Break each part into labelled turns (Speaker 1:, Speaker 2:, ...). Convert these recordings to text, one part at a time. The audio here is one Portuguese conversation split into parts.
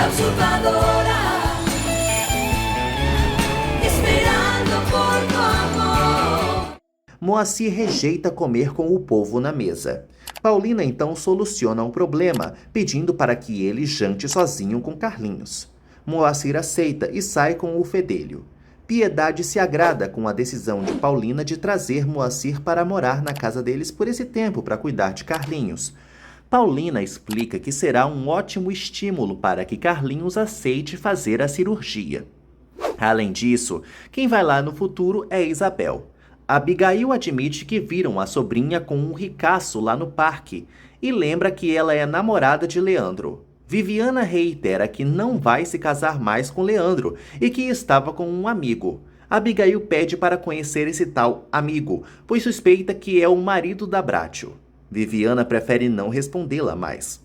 Speaker 1: la usurpadora, esperando por tu amor.
Speaker 2: Moacir rejeita comer com o povo na mesa. Paulina então soluciona um problema, pedindo para que ele jante sozinho com Carlinhos. Moacir aceita e sai com o fedelho. Piedade se agrada com a decisão de Paulina de trazer Moacir para morar na casa deles por esse tempo para cuidar de Carlinhos. Paulina explica que será um ótimo estímulo para que Carlinhos aceite fazer a cirurgia. Além disso, quem vai lá no futuro é Isabel. Abigail admite que viram a sobrinha com um ricaço lá no parque e lembra que ela é namorada de Leandro. Viviana reitera que não vai se casar mais com Leandro e que estava com um amigo. Abigail pede para conhecer esse tal amigo, pois suspeita que é o marido da Bratio. Viviana prefere não respondê-la mais.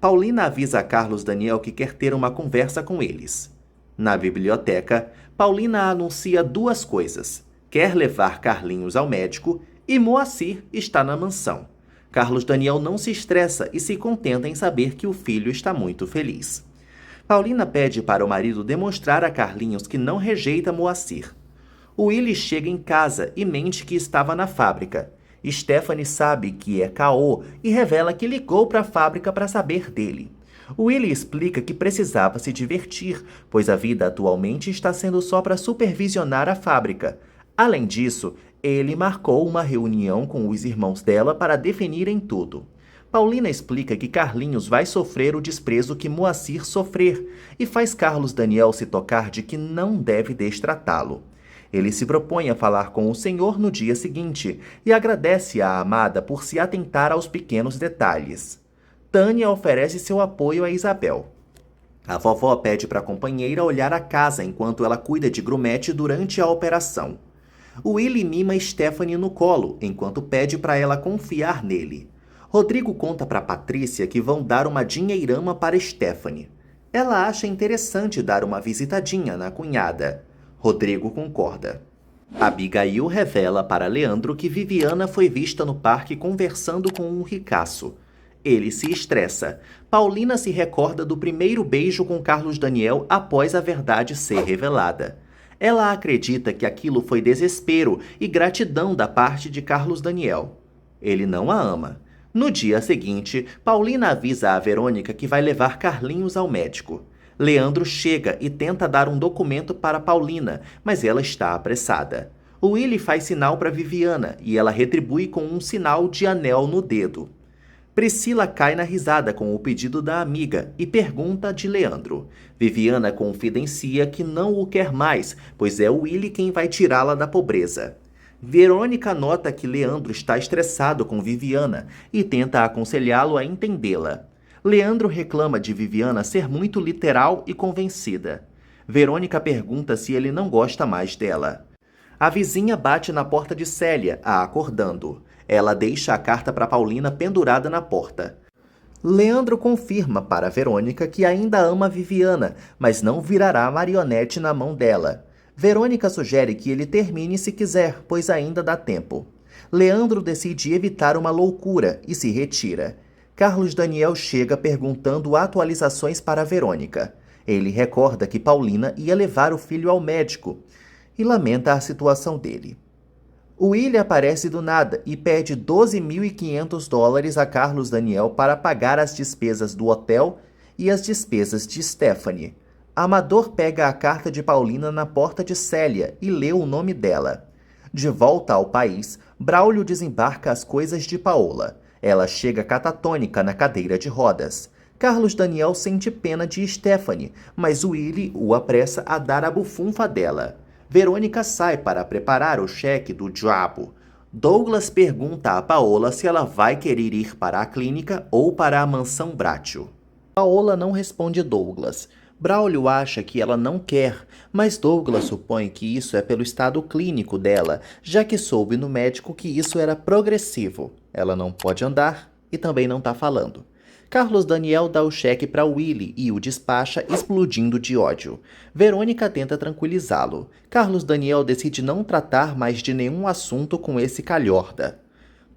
Speaker 2: Paulina avisa a Carlos Daniel que quer ter uma conversa com eles. Na biblioteca, Paulina anuncia duas coisas. Quer levar Carlinhos ao médico e Moacir está na mansão. Carlos Daniel não se estressa e se contenta em saber que o filho está muito feliz. Paulina pede para o marido demonstrar a Carlinhos que não rejeita Moacir. Willy chega em casa e mente que estava na fábrica. Stephanie sabe que é caô e revela que ligou para a fábrica para saber dele. Willy explica que precisava se divertir, pois a vida atualmente está sendo só para supervisionar a fábrica. Além disso, ele marcou uma reunião com os irmãos dela para definirem tudo. Paulina explica que Carlinhos vai sofrer o desprezo que Moacir sofrer e faz Carlos Daniel se tocar de que não deve destratá-lo. Ele se propõe a falar com o Senhor no dia seguinte e agradece à amada por se atentar aos pequenos detalhes. Tânia oferece seu apoio a Isabel. A vovó pede para a companheira olhar a casa enquanto ela cuida de Grumete durante a operação. Willy mima Stephanie no colo, enquanto pede para ela confiar nele. Rodrigo conta para Patrícia que vão dar uma dinheirama para Stephanie. Ela acha interessante dar uma visitadinha na cunhada. Rodrigo concorda. Abigail revela para Leandro que Viviana foi vista no parque conversando com um ricaço. Ele se estressa. Paulina se recorda do primeiro beijo com Carlos Daniel após a verdade ser revelada. Ela acredita que aquilo foi desespero e gratidão da parte de Carlos Daniel. Ele não a ama. No dia seguinte, Paulina avisa a Verônica que vai levar Carlinhos ao médico. Leandro chega e tenta dar um documento para Paulina, mas ela está apressada. Willy faz sinal para Viviana e ela retribui com um sinal de anel no dedo. Priscila cai na risada com o pedido da amiga e pergunta de Leandro. Viviana confidencia que não o quer mais, pois é o Willy quem vai tirá-la da pobreza. Verônica nota que Leandro está estressado com Viviana e tenta aconselhá-lo a entendê-la. Leandro reclama de Viviana ser muito literal e convencida. Verônica pergunta se ele não gosta mais dela. A vizinha bate na porta de Célia, a acordando. Ela deixa a carta para Paulina pendurada na porta. Leandro confirma para Verônica que ainda ama Viviana, mas não virará marionete na mão dela. Verônica sugere que ele termine se quiser, pois ainda dá tempo. Leandro decide evitar uma loucura e se retira. Carlos Daniel chega perguntando atualizações para Verônica. Ele recorda que Paulina ia levar o filho ao médico e lamenta a situação dele. Willy aparece do nada e pede $12.500 a Carlos Daniel para pagar as despesas do hotel e as despesas de Stephanie. Amador pega a carta de Paulina na porta de Célia e lê o nome dela. De volta ao país, Braulio desembarca as coisas de Paola. Ela chega catatônica na cadeira de rodas. Carlos Daniel sente pena de Stephanie, mas Willy o apressa a dar a bufunfa dela. Verônica sai para preparar o cheque do diabo. Douglas pergunta a Paola se ela vai querer ir para a clínica ou para a mansão Bratio. Paola não responde Douglas. Braulio acha que ela não quer, mas Douglas supõe que isso é pelo estado clínico dela, já que soube no médico que isso era progressivo. Ela não pode andar e também não está falando. Carlos Daniel dá o cheque para Willy e o despacha explodindo de ódio. Verônica tenta tranquilizá-lo. Carlos Daniel decide não tratar mais de nenhum assunto com esse calhorda.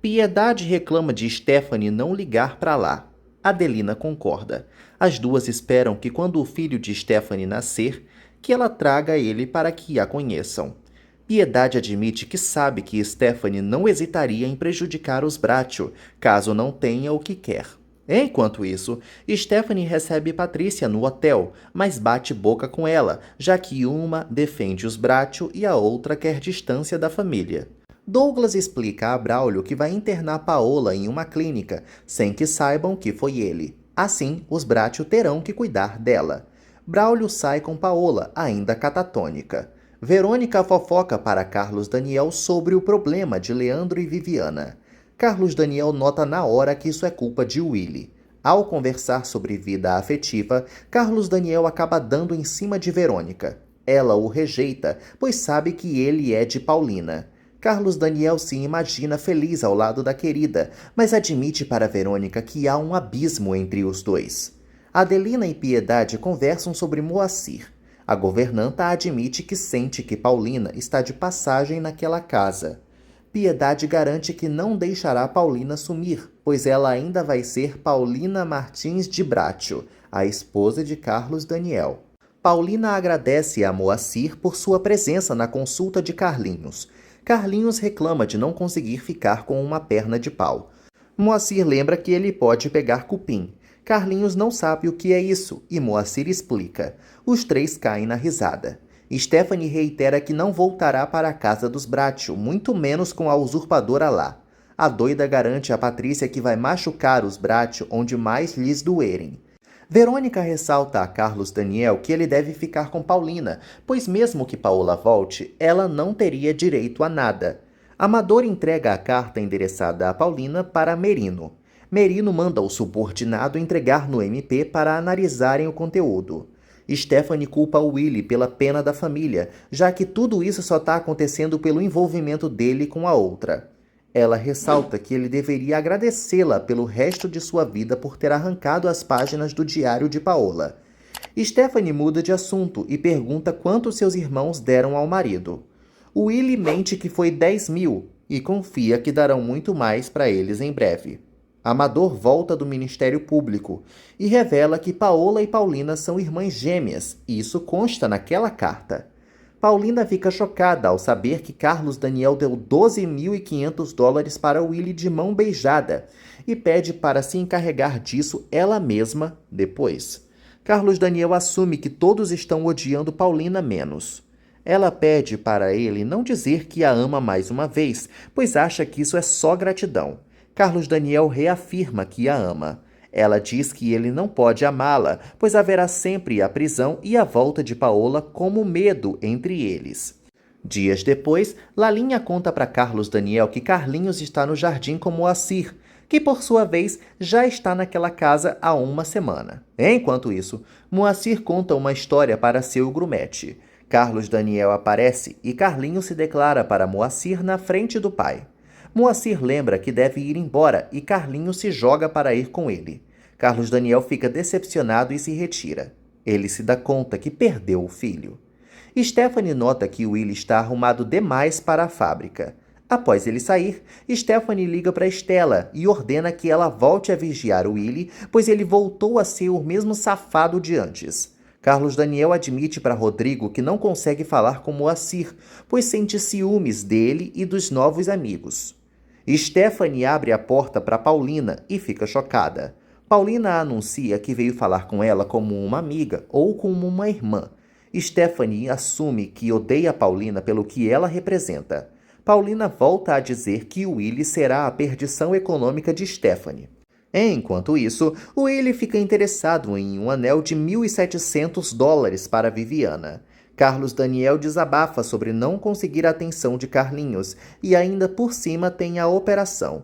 Speaker 2: Piedade reclama de Stephanie não ligar para lá. Adelina concorda. As duas esperam que quando o filho de Stephanie nascer, que ela traga ele para que a conheçam. Piedade admite que sabe que Stephanie não hesitaria em prejudicar os Bracho, caso não tenha o que quer. Enquanto isso, Stephanie recebe Patrícia no hotel, mas bate boca com ela, já que uma defende os Bracho e a outra quer distância da família. Douglas explica a Braulio que vai internar Paola em uma clínica, sem que saibam que foi ele. Assim, os Bracho terão que cuidar dela. Braulio sai com Paola, ainda catatônica. Verônica fofoca para Carlos Daniel sobre o problema de Leandro e Viviana. Carlos Daniel nota na hora que isso é culpa de Willy. Ao conversar sobre vida afetiva, Carlos Daniel acaba dando em cima de Verônica. Ela o rejeita, pois sabe que ele é de Paulina. Carlos Daniel se imagina feliz ao lado da querida, mas admite para Verônica que há um abismo entre os dois. Adelina e Piedade conversam sobre Moacir. A governanta admite que sente que Paulina está de passagem naquela casa. Piedade garante que não deixará Paulina sumir, pois ela ainda vai ser Paulina Martins de Bracho, a esposa de Carlos Daniel. Paulina agradece a Moacir por sua presença na consulta de Carlinhos. Carlinhos reclama de não conseguir ficar com uma perna de pau. Moacir lembra que ele pode pegar cupim. Carlinhos não sabe o que é isso e Moacir explica. Os três caem na risada. Stephanie reitera que não voltará para a casa dos Bracho, muito menos com a usurpadora lá. A doida garante a Patrícia que vai machucar os Bracho onde mais lhes doerem. Verônica ressalta a Carlos Daniel que ele deve ficar com Paulina, pois mesmo que Paola volte, ela não teria direito a nada. Amador entrega a carta endereçada a Paulina para Merino. Merino manda o subordinado entregar no MP para analisarem o conteúdo. Stephanie culpa Willy pela pena da família, já que tudo isso só está acontecendo pelo envolvimento dele com a outra. Ela ressalta que ele deveria agradecê-la pelo resto de sua vida por ter arrancado as páginas do diário de Paola. Stephanie muda de assunto e pergunta quanto seus irmãos deram ao marido. Willy mente que foi 10 mil e confia que darão muito mais para eles em breve. Amador volta do Ministério Público e revela que Paola e Paulina são irmãs gêmeas, e isso consta naquela carta. Paulina fica chocada ao saber que Carlos Daniel deu $12.500 para Willy de mão beijada e pede para se encarregar disso ela mesma depois. Carlos Daniel assume que todos estão odiando Paulina menos. Ela pede para ele não dizer que a ama mais uma vez, pois acha que isso é só gratidão. Carlos Daniel reafirma que a ama. Ela diz que ele não pode amá-la, pois haverá sempre a prisão e a volta de Paola como medo entre eles. Dias depois, Lalinha conta para Carlos Daniel que Carlinhos está no jardim com Moacir, que por sua vez já está naquela casa há uma semana. Enquanto isso, Moacir conta uma história para seu grumete. Carlos Daniel aparece e Carlinhos se declara para Moacir na frente do pai. Moacir lembra que deve ir embora e Carlinhos se joga para ir com ele. Carlos Daniel fica decepcionado e se retira. Ele se dá conta que perdeu o filho. Stephanie nota que Willy está arrumado demais para a fábrica. Após ele sair, Stephanie liga para Stella e ordena que ela volte a vigiar Willy, pois ele voltou a ser o mesmo safado de antes. Carlos Daniel admite para Rodrigo que não consegue falar com Moacir, pois sente ciúmes dele e dos novos amigos. Stephanie abre a porta para Paulina e fica chocada. Paulina anuncia que veio falar com ela como uma amiga ou como uma irmã. Stephanie assume que odeia Paulina pelo que ela representa. Paulina volta a dizer que Willy será a perdição econômica de Stephanie. Enquanto isso, Willy fica interessado em um anel de $1.700 para Viviana. Carlos Daniel desabafa sobre não conseguir a atenção de Carlinhos e ainda por cima tem a operação.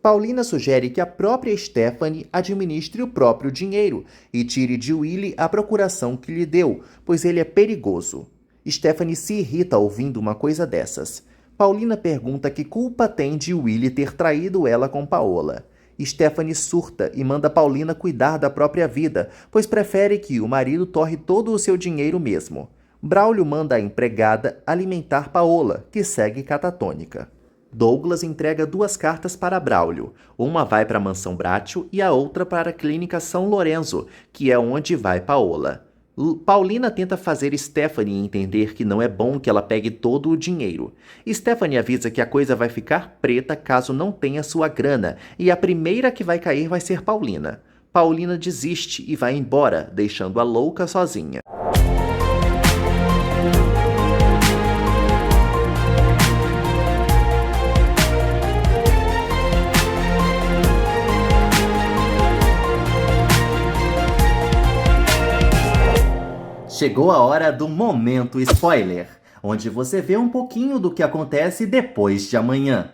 Speaker 2: Paulina sugere que a própria Stephanie administre o próprio dinheiro e tire de Willy a procuração que lhe deu, pois ele é perigoso. Stephanie se irrita ouvindo uma coisa dessas. Paulina pergunta que culpa tem de Willy ter traído ela com Paola. Stephanie surta e manda Paulina cuidar da própria vida, pois prefere que o marido torre todo o seu dinheiro mesmo. Braulio manda a empregada alimentar Paola, que segue catatônica. Douglas entrega 2 cartas para Braulio. Uma vai para a Mansão Bratio e a outra para a Clínica São Lourenço, que é onde vai Paola. Paulina tenta fazer Stephanie entender que não é bom que ela pegue todo o dinheiro. Stephanie avisa que a coisa vai ficar preta caso não tenha sua grana, e a primeira que vai cair vai ser Paulina. Paulina desiste e vai embora, deixando a louca sozinha. Chegou a hora do momento spoiler, onde você vê um pouquinho do que acontece depois de amanhã.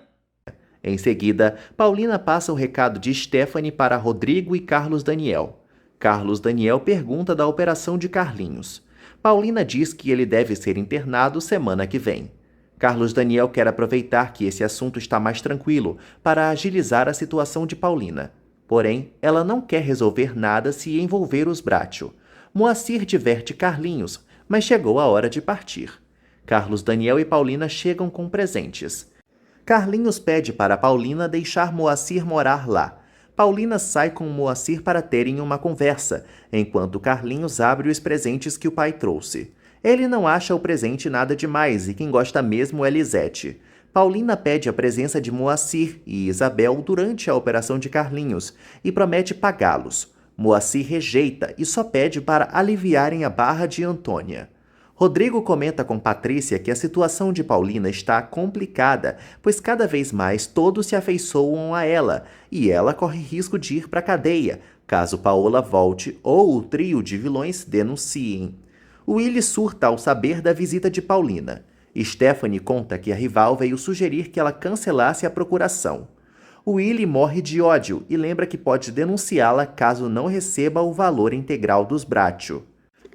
Speaker 2: Em seguida, Paulina passa o recado de Stephanie para Rodrigo e Carlos Daniel. Carlos Daniel pergunta da operação de Carlinhos. Paulina diz que ele deve ser internado semana que vem. Carlos Daniel quer aproveitar que esse assunto está mais tranquilo para agilizar a situação de Paulina. Porém, ela não quer resolver nada se envolver os Bratio. Moacir diverte Carlinhos, mas chegou a hora de partir. Carlos Daniel e Paulina chegam com presentes. Carlinhos pede para Paulina deixar Moacir morar lá. Paulina sai com Moacir para terem uma conversa, enquanto Carlinhos abre os presentes que o pai trouxe. Ele não acha o presente nada demais e quem gosta mesmo é Lisete. Paulina pede a presença de Moacir e Isabel durante a operação de Carlinhos e promete pagá-los. Moacir rejeita e só pede para aliviarem a barra de Antônia. Rodrigo comenta com Patrícia que a situação de Paulina está complicada, pois cada vez mais todos se afeiçoam a ela, e ela corre risco de ir para a cadeia, caso Paola volte ou o trio de vilões denunciem. Willy surta ao saber da visita de Paulina. Stephanie conta que a rival veio sugerir que ela cancelasse a procuração. Willy morre de ódio e lembra que pode denunciá-la caso não receba o valor integral dos Bratio.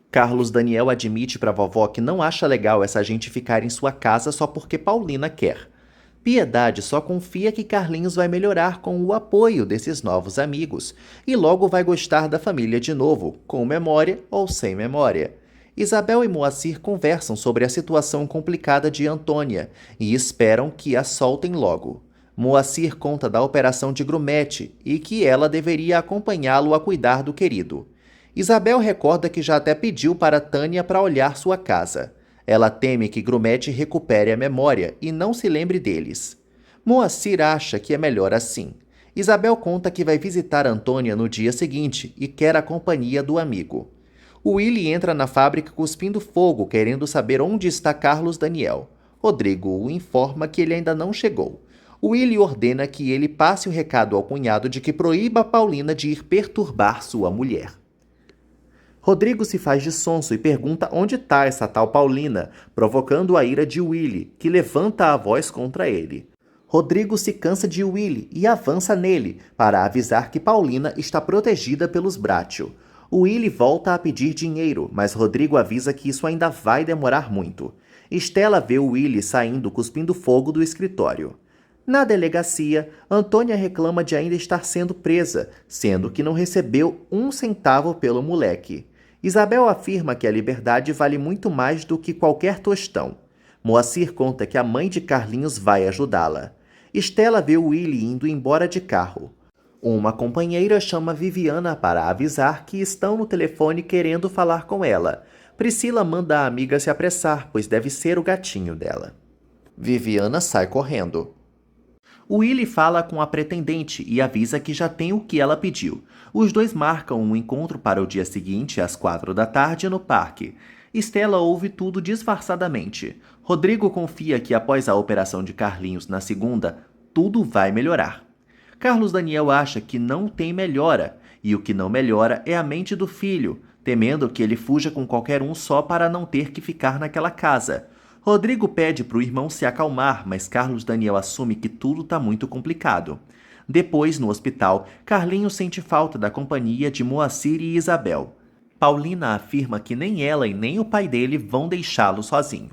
Speaker 2: Carlos Daniel admite para a vovó que não acha legal essa gente ficar em sua casa só porque Paulina quer. Piedade só confia que Carlinhos vai melhorar com o apoio desses novos amigos e logo vai gostar da família de novo, com memória ou sem memória. Isabel e Moacir conversam sobre a situação complicada de Antônia e esperam que a soltem logo. Moacir conta da operação de Grumete e que ela deveria acompanhá-lo a cuidar do querido. Isabel recorda que já até pediu para Tânia para olhar sua casa. Ela teme que Grumete recupere a memória e não se lembre deles. Moacir acha que é melhor assim. Isabel conta que vai visitar Antônia no dia seguinte e quer a companhia do amigo. Willy entra na fábrica cuspindo fogo, querendo saber onde está Carlos Daniel. Rodrigo o informa que ele ainda não chegou. Willy ordena que ele passe o recado ao cunhado de que proíba a Paulina de ir perturbar sua mulher. Rodrigo se faz de sonso e pergunta onde está essa tal Paulina, provocando a ira de Willy, que levanta a voz contra ele. Rodrigo se cansa de Willy e avança nele, para avisar que Paulina está protegida pelos Bratio. Willy volta a pedir dinheiro, mas Rodrigo avisa que isso ainda vai demorar muito. Stella vê Willy saindo cuspindo fogo do escritório. Na delegacia, Antônia reclama de ainda estar sendo presa, sendo que não recebeu 1 centavo pelo moleque. Isabel afirma que a liberdade vale muito mais do que qualquer tostão. Moacir conta que a mãe de Carlinhos vai ajudá-la. Stella vê Willy indo embora de carro. Uma companheira chama Viviana para avisar que estão no telefone querendo falar com ela. Priscila manda a amiga se apressar, pois deve ser o gatinho dela. Viviana sai correndo. Willy fala com a pretendente e avisa que já tem o que ela pediu. Os dois marcam um encontro para o dia seguinte, às 4 da tarde, no parque. Stella ouve tudo disfarçadamente. Rodrigo confia que após a operação de Carlinhos na segunda, tudo vai melhorar. Carlos Daniel acha que não tem melhora, e o que não melhora é a mente do filho, temendo que ele fuja com qualquer um só para não ter que ficar naquela casa. Rodrigo pede para o irmão se acalmar, mas Carlos Daniel assume que tudo está muito complicado. Depois, no hospital, Carlinhos sente falta da companhia de Moacir e Isabel. Paulina afirma que nem ela e nem o pai dele vão deixá-lo sozinho.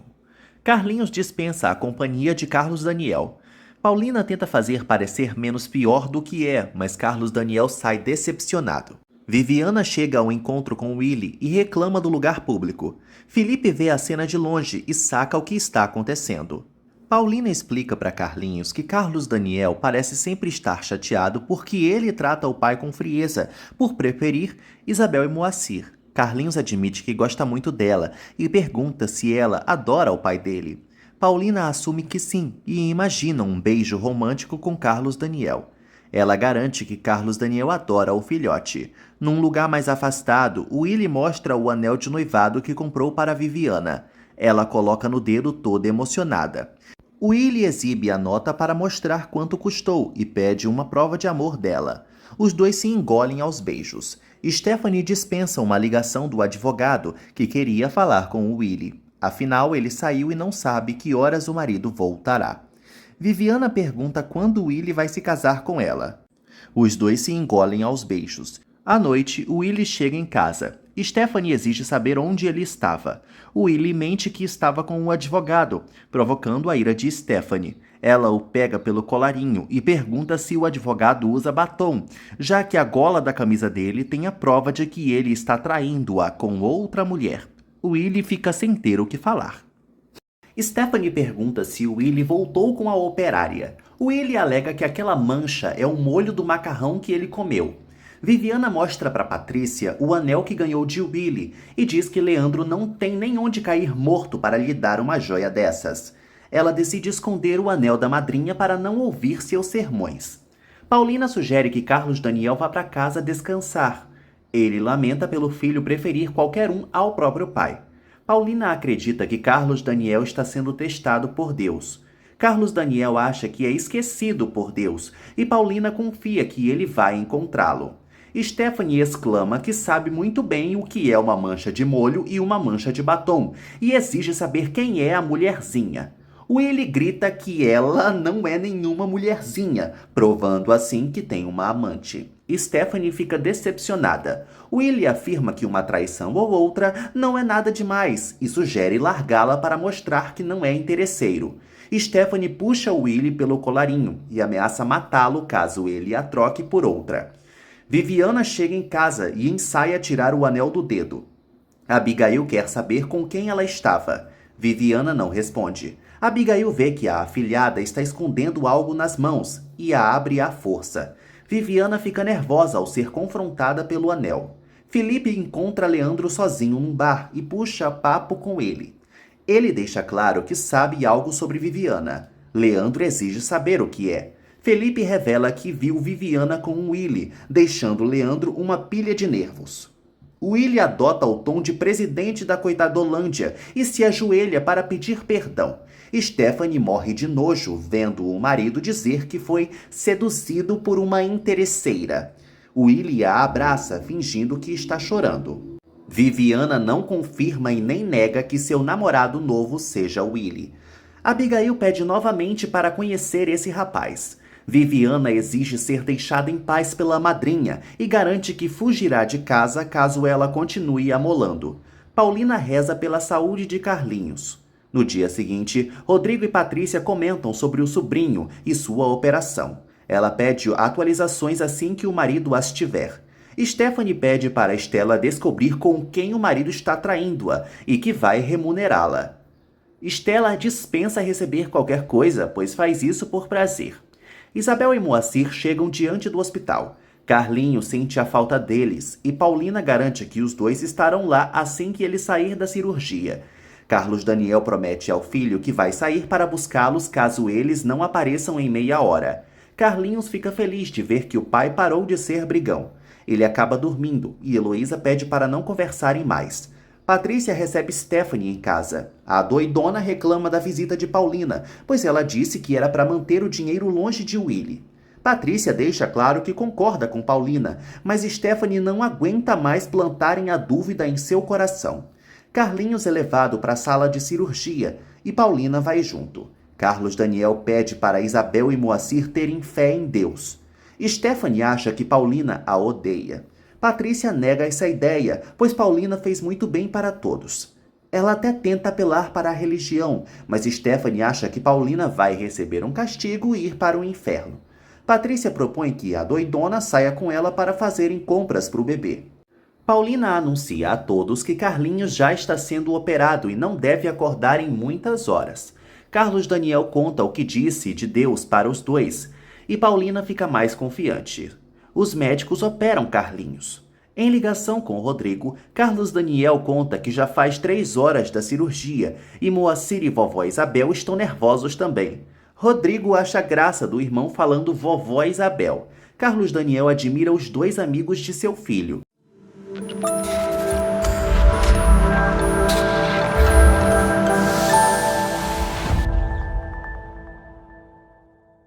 Speaker 2: Carlinhos dispensa a companhia de Carlos Daniel. Paulina tenta fazer parecer menos pior do que é, mas Carlos Daniel sai decepcionado. Viviana chega ao encontro com Willy e reclama do lugar público. Felipe vê a cena de longe e saca o que está acontecendo. Paulina explica para Carlinhos que Carlos Daniel parece sempre estar chateado porque ele trata o pai com frieza, por preferir Isabel e Moacir. Carlinhos admite que gosta muito dela e pergunta se ela adora o pai dele. Paulina assume que sim e imagina um beijo romântico com Carlos Daniel. Ela garante que Carlos Daniel adora o filhote. Num lugar mais afastado, Willy mostra o anel de noivado que comprou para Viviana. Ela coloca no dedo toda emocionada. Willy exibe a nota para mostrar quanto custou e pede uma prova de amor dela. Os dois se engolem aos beijos. Stephanie dispensa uma ligação do advogado que queria falar com Willy. Afinal, ele saiu e não sabe que horas o marido voltará. Viviana pergunta quando Willy vai se casar com ela. Os dois se engolem aos beijos. À noite, Willy chega em casa. Stephanie exige saber onde ele estava. Willy mente que estava com um advogado, provocando a ira de Stephanie. Ela o pega pelo colarinho e pergunta se o advogado usa batom, já que a gola da camisa dele tem a prova de que ele está traindo-a com outra mulher. Willy fica sem ter o que falar. Stephanie pergunta se Willy voltou com a operária. Willy alega que aquela mancha é o molho do macarrão que ele comeu. Viviana mostra para Patrícia o anel que ganhou de Willy e diz que Leandro não tem nem onde cair morto para lhe dar uma joia dessas. Ela decide esconder o anel da madrinha para não ouvir seus sermões. Paulina sugere que Carlos Daniel vá para casa descansar. Ele lamenta pelo filho preferir qualquer um ao próprio pai. Paulina acredita que Carlos Daniel está sendo testado por Deus. Carlos Daniel acha que é esquecido por Deus e Paulina confia que ele vai encontrá-lo. Stephanie exclama que sabe muito bem o que é uma mancha de molho e uma mancha de batom e exige saber quem é a mulherzinha. Willy grita que ela não é nenhuma mulherzinha, provando assim que tem uma amante. Stephanie fica decepcionada. Willy afirma que uma traição ou outra não é nada demais e sugere largá-la para mostrar que não é interesseiro. Stephanie puxa Willy pelo colarinho e ameaça matá-lo caso ele a troque por outra. Viviana chega em casa e ensaia tirar o anel do dedo. Abigail quer saber com quem ela estava. Viviana não responde. Abigail vê que a afilhada está escondendo algo nas mãos e a abre à força. Viviana fica nervosa ao ser confrontada pelo anel. Felipe encontra Leandro sozinho num bar e puxa papo com ele. Ele deixa claro que sabe algo sobre Viviana. Leandro exige saber o que é. Felipe revela que viu Viviana com Willy, deixando Leandro uma pilha de nervos. Willy adota o tom de presidente da Coitadolândia e se ajoelha para pedir perdão. Stephanie morre de nojo vendo o marido dizer que foi seduzido por uma interesseira. Willy a abraça, fingindo que está chorando. Viviana não confirma e nem nega que seu namorado novo seja Willy. Abigail pede novamente para conhecer esse rapaz. Viviana exige ser deixada em paz pela madrinha e garante que fugirá de casa caso ela continue amolando. Paulina reza pela saúde de Carlinhos. No dia seguinte, Rodrigo e Patrícia comentam sobre o sobrinho e sua operação. Ela pede atualizações assim que o marido as tiver. Stephanie pede para Estela descobrir com quem o marido está traindo-a e que vai remunerá-la. Estela dispensa receber qualquer coisa, pois faz isso por prazer. Isabel e Moacir chegam diante do hospital. Carlinho sente a falta deles e Paulina garante que os dois estarão lá assim que ele sair da cirurgia. Carlos Daniel promete ao filho que vai sair para buscá-los caso eles não apareçam em meia hora. Carlinhos fica feliz de ver que o pai parou de ser brigão. Ele acaba dormindo e Heloísa pede para não conversarem mais. Patrícia recebe Stephanie em casa. A doidona reclama da visita de Paulina, pois ela disse que era para manter o dinheiro longe de Willy. Patrícia deixa claro que concorda com Paulina, mas Stephanie não aguenta mais plantarem a dúvida em seu coração. Carlinhos é levado para a sala de cirurgia e Paulina vai junto. Carlos Daniel pede para Isabel e Moacir terem fé em Deus. Stephanie acha que Paulina a odeia. Patrícia nega essa ideia, pois Paulina fez muito bem para todos. Ela até tenta apelar para a religião, mas Stephanie acha que Paulina vai receber um castigo e ir para o inferno. Patrícia propõe que a doidona saia com ela para fazerem compras para o bebê. Paulina anuncia a todos que Carlinhos já está sendo operado e não deve acordar em muitas horas. Carlos Daniel conta o que disse de Deus para os dois e Paulina fica mais confiante. Os médicos operam Carlinhos. Em ligação com Rodrigo, Carlos Daniel conta que já faz 3 horas da cirurgia e Moacir e vovó Isabel estão nervosos também. Rodrigo acha graça do irmão falando vovó Isabel. Carlos Daniel admira os 2 amigos de seu filho.